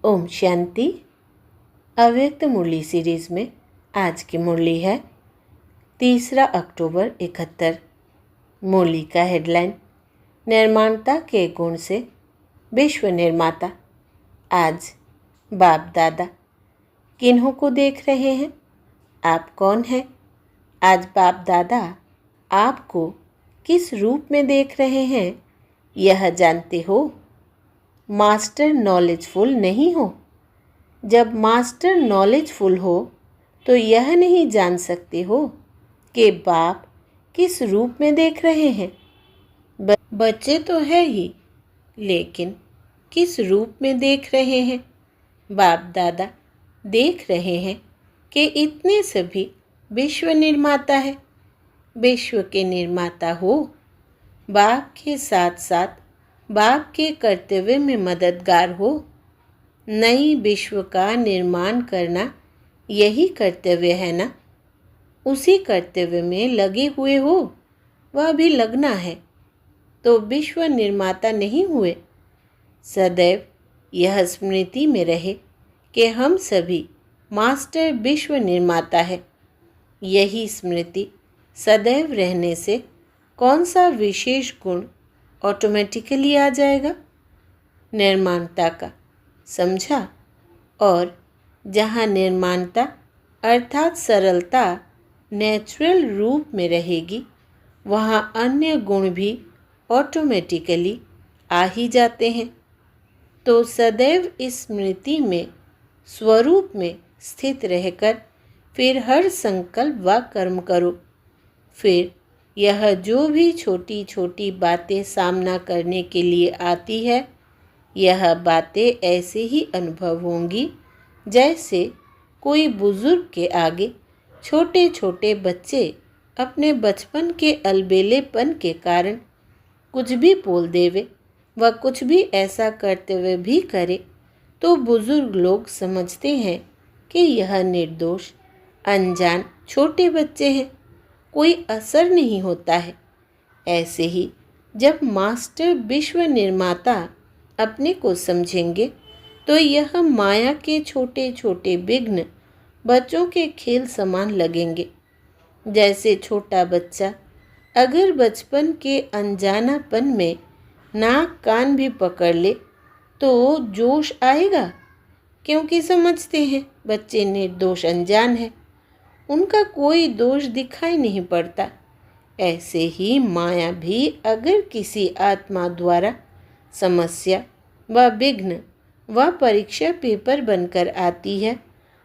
ओम शांति। अव्यक्त मुरली सीरीज में आज की मुरली है 3 अक्टूबर 71। मुरली का हेडलाइन निर्माणता के गुण से विश्व निर्माता। आज बाप दादा किन्हों को देख रहे हैं? आप कौन हैं? आज बाप दादा आपको किस रूप में देख रहे हैं यह जानते हो? मास्टर नॉलेजफुल नहीं हो। जब मास्टर नॉलेजफुल हो तो यह नहीं जान सकते हो कि बाप किस रूप में देख रहे हैं। बच्चे तो है ही, लेकिन किस रूप में देख रहे हैं? बाप दादा देख रहे हैं कि इतने सभी विश्व निर्माता है। विश्व के निर्माता हो। बाप के साथ साथ बाप के कर्तव्य में मददगार हो। नई विश्व का निर्माण करना यही कर्तव्य है ना? उसी कर्तव्य में लगे हुए हो। वह भी लगना है तो विश्व निर्माता नहीं हुए। सदैव यह स्मृति में रहे कि हम सभी मास्टर विश्व निर्माता है। यही स्मृति सदैव रहने से कौन सा विशेष गुण ऑटोमेटिकली आ जाएगा? निर्माणता का। समझा? और जहाँ निर्माणता अर्थात सरलता नेचुरल रूप में रहेगी, वहाँ अन्य गुण भी ऑटोमेटिकली आ ही जाते हैं। तो सदैव इस स्मृति में स्वरूप में स्थित रहकर फिर हर संकल्प व कर्म करो। फिर यह जो भी छोटी छोटी बातें सामना करने के लिए आती है, यह बातें ऐसे ही अनुभव होंगी जैसे कोई बुजुर्ग के आगे छोटे छोटे बच्चे अपने बचपन के अलबेलेपन के कारण कुछ भी बोल देवे व कुछ भी ऐसा करते हुए भी करे तो बुजुर्ग लोग समझते हैं कि यह निर्दोष अनजान छोटे बच्चे हैं, कोई असर नहीं होता है। ऐसे ही जब मास्टर विश्व निर्माता अपने को समझेंगे तो यह माया के छोटे छोटे विघ्न बच्चों के खेल समान लगेंगे। जैसे छोटा बच्चा अगर बचपन के अनजानापन में नाक कान भी पकड़ ले तो जोश आएगा, क्योंकि समझते हैं बच्चे निर्दोष अनजान है, उनका कोई दोष दिखाई नहीं पड़ता। ऐसे ही माया भी अगर किसी आत्मा द्वारा समस्या व विघ्न व परीक्षा पेपर बनकर आती है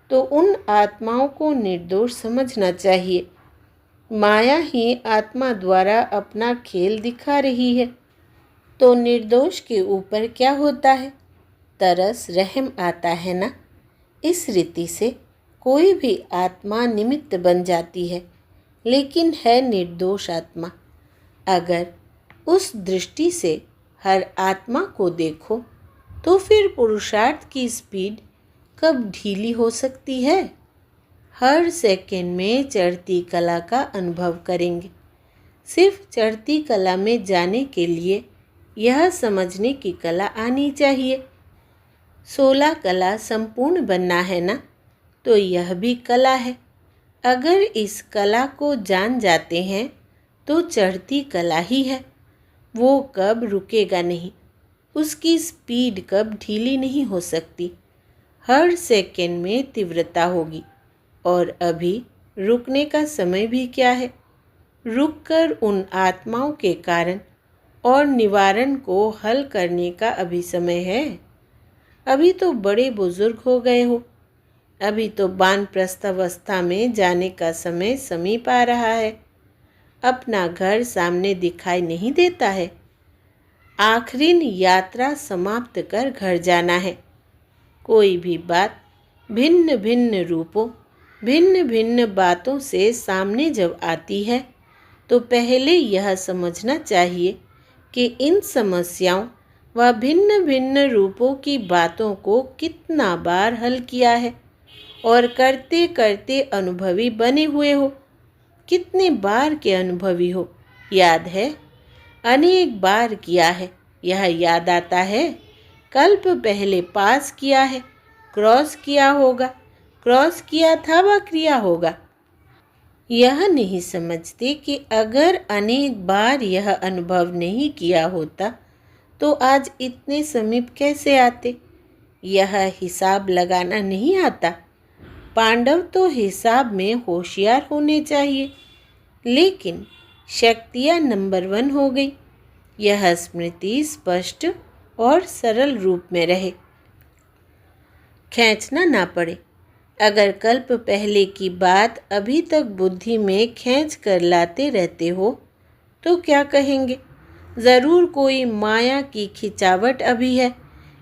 तो उन आत्माओं को निर्दोष समझना चाहिए। माया ही आत्मा द्वारा अपना खेल दिखा रही है। तो निर्दोष के ऊपर क्या होता है? तरस रहम आता है ना? इस रीति से कोई भी आत्मा निमित्त बन जाती है, लेकिन है निर्दोष आत्मा। अगर उस दृष्टि से हर आत्मा को देखो तो फिर पुरुषार्थ की स्पीड कब ढीली हो सकती है? हर सेकंड में चढ़ती कला का अनुभव करेंगे। सिर्फ चढ़ती कला में जाने के लिए यह समझने की कला आनी चाहिए। 16 कला संपूर्ण बनना है ना? तो यह भी कला है। अगर इस कला को जान जाते हैं तो चढ़ती कला ही है। वो कब रुकेगा नहीं, उसकी स्पीड कब ढीली नहीं हो सकती। हर सेकंड में तीव्रता होगी। और अभी रुकने का समय भी क्या है? रुककर उन आत्माओं के कारण और निवारण को हल करने का अभी समय है। अभी तो बड़े बुजुर्ग हो गए हो। अभी तो वानप्रस्थावस्था में जाने का समय समीप आ रहा है। अपना घर सामने दिखाई नहीं देता है। आखिरी यात्रा समाप्त कर घर जाना है। कोई भी बात भिन्न भिन्न रूपों भिन्न भिन्न बातों से सामने जब आती है तो पहले यह समझना चाहिए कि इन समस्याओं व भिन्न भिन्न रूपों की बातों को कितना बार हल किया है और करते करते अनुभवी बने हुए हो। कितने बार के अनुभवी हो याद है? अनेक बार किया है, यह याद आता है। कल्प पहले पास किया है, क्रॉस किया होगा, क्रॉस किया था व क्रिया होगा। यह नहीं समझते कि अगर अनेक बार यह अनुभव नहीं किया होता तो आज इतने समीप कैसे आते। यह हिसाब लगाना नहीं आता। पांडव तो हिसाब में होशियार होने चाहिए, लेकिन शक्तियाँ नंबर 1 हो गई। यह स्मृति स्पष्ट और सरल रूप में रहे, खींचना ना पड़े। अगर कल्प पहले की बात अभी तक बुद्धि में खींच कर लाते रहते हो तो क्या कहेंगे? ज़रूर कोई माया की खिंचावट अभी है,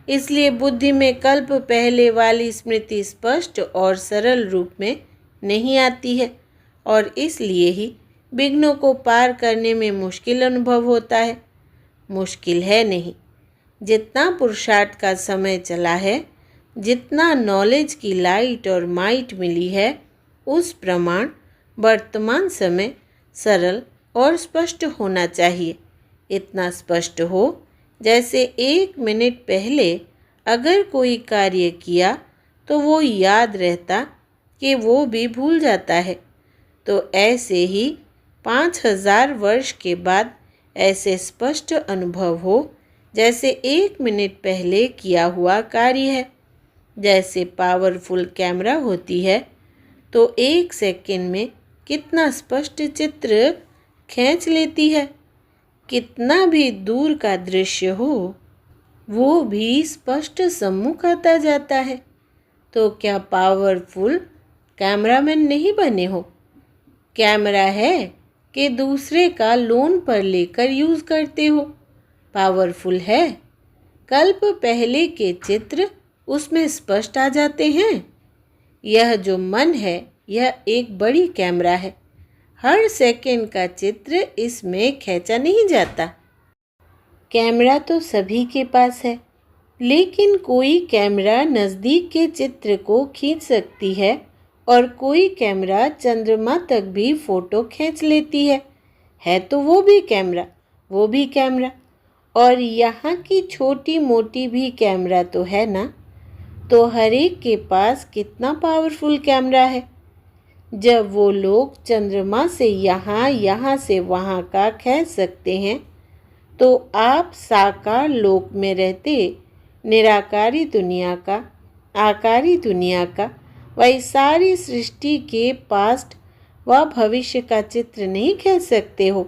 इसलिए बुद्धि में कल्प पहले वाली स्मृति स्पष्ट और सरल रूप में नहीं आती है और इसलिए ही विघ्नों को पार करने में मुश्किल अनुभव होता है। मुश्किल है नहीं, जितना पुरुषार्थ का समय चला है, जितना नॉलेज की लाइट और माइट मिली है, उस प्रमाण वर्तमान समय सरल और स्पष्ट होना चाहिए। इतना स्पष्ट हो जैसे 1 मिनट पहले अगर कोई कार्य किया तो वो याद रहता कि वो भी भूल जाता है। तो ऐसे ही 5000 वर्ष के बाद ऐसे स्पष्ट अनुभव हो जैसे 1 मिनट पहले किया हुआ कार्य है। जैसे पावरफुल कैमरा होती है तो 1 सेकंड में कितना स्पष्ट चित्र खींच लेती है। कितना भी दूर का दृश्य हो वो भी स्पष्ट सम्मुख आता जाता है। तो क्या पावरफुल कैमरामैन नहीं बने हो? कैमरा है कि दूसरे का लोन पर लेकर यूज़ करते हो? पावरफुल है। कल्प पहले के चित्र उसमें स्पष्ट आ जाते हैं। यह जो मन है यह एक बड़ी कैमरा है। हर सेकंड का चित्र इसमें खींचा नहीं जाता। कैमरा तो सभी के पास है, लेकिन कोई कैमरा नज़दीक के चित्र को खींच सकती है और कोई कैमरा चंद्रमा तक भी फ़ोटो खींच लेती है तो वो भी कैमरा, वो भी कैमरा। और यहाँ की छोटी मोटी भी कैमरा तो है ना। तो हर एक के पास कितना पावरफुल कैमरा है। जब वो लोग चंद्रमा से यहाँ, यहाँ से वहाँ का खींच सकते हैं, तो आप साकार लोक में रहते निराकारी दुनिया का, आकारी दुनिया का, वही सारी सृष्टि के पास्ट व भविष्य का चित्र नहीं खींच सकते हो।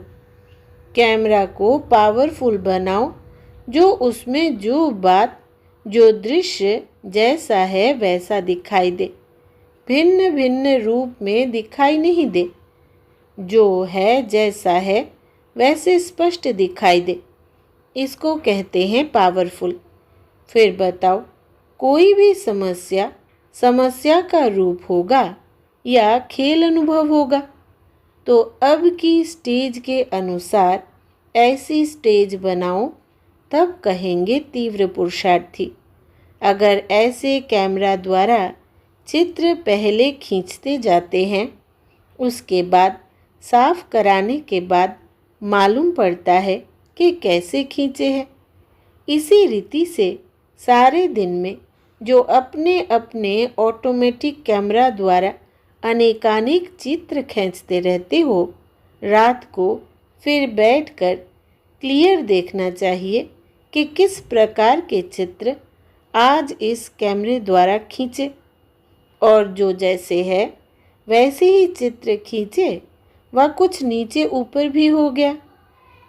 कैमरा को पावरफुल बनाओ, जो उसमें जो बात, जो दृश्य जैसा है वैसा दिखाई दे, भिन्न भिन्न रूप में दिखाई नहीं दे। जो है जैसा है वैसे स्पष्ट दिखाई दे, इसको कहते हैं पावरफुल। फिर बताओ, कोई भी समस्या समस्या का रूप होगा या खेल अनुभव होगा? तो अब की स्टेज के अनुसार ऐसी स्टेज बनाओ, तब कहेंगे तीव्र पुरुषार्थी। अगर ऐसे कैमरा द्वारा चित्र पहले खींचते जाते हैं, उसके बाद साफ कराने के बाद मालूम पड़ता है कि कैसे खींचे हैं। इसी रीति से सारे दिन में जो अपने अपने ऑटोमेटिक कैमरा द्वारा अनेकानेक चित्र खींचते रहते हो, रात को फिर बैठकर क्लियर देखना चाहिए कि किस प्रकार के चित्र आज इस कैमरे द्वारा खींचे, और जो जैसे है वैसे ही चित्र खींचे व कुछ नीचे ऊपर भी हो गया।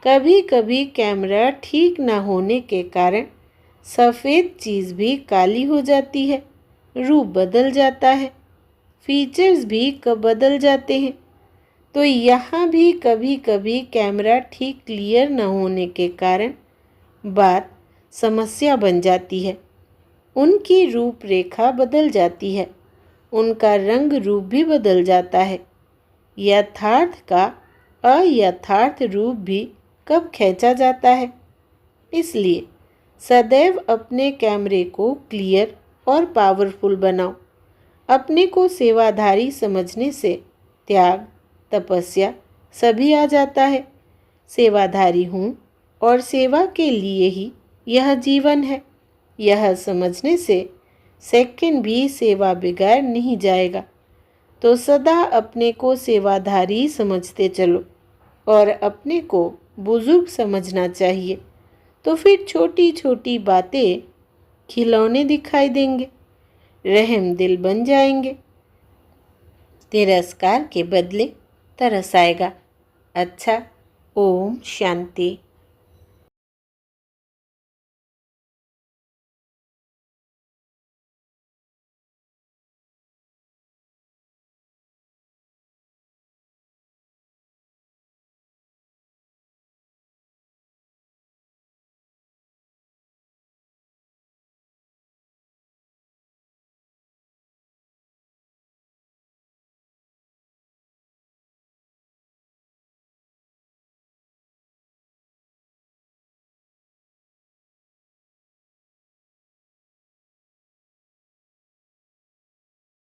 कभी कभी कैमरा ठीक ना होने के कारण सफ़ेद चीज़ भी काली हो जाती है, रूप बदल जाता है, फीचर्स भी बदल जाते हैं। तो यहाँ भी कभी कभी कैमरा ठीक क्लियर न होने के कारण बात समस्या बन जाती है। उनकी रूपरेखा बदल जाती है, उनका रंग रूप भी बदल जाता है। यथार्थ का अयथार्थ रूप भी कब खींचा जाता है। इसलिए सदैव अपने कैमरे को क्लियर और पावरफुल बनाओ। अपने को सेवाधारी समझने से त्याग, तपस्या सभी आ जाता है। सेवाधारी हूँ और सेवा के लिए ही यह जीवन है, यह समझने से सेकंड भी सेवा बिगाड़ नहीं जाएगा। तो सदा अपने को सेवाधारी समझते चलो और अपने को बुजुर्ग समझना चाहिए। तो फिर छोटी छोटी बातें खिलौने दिखाई देंगे, रहम दिल बन जाएंगे। तिरस्कार के बदले तरस आएगा। अच्छा, ओम शांति।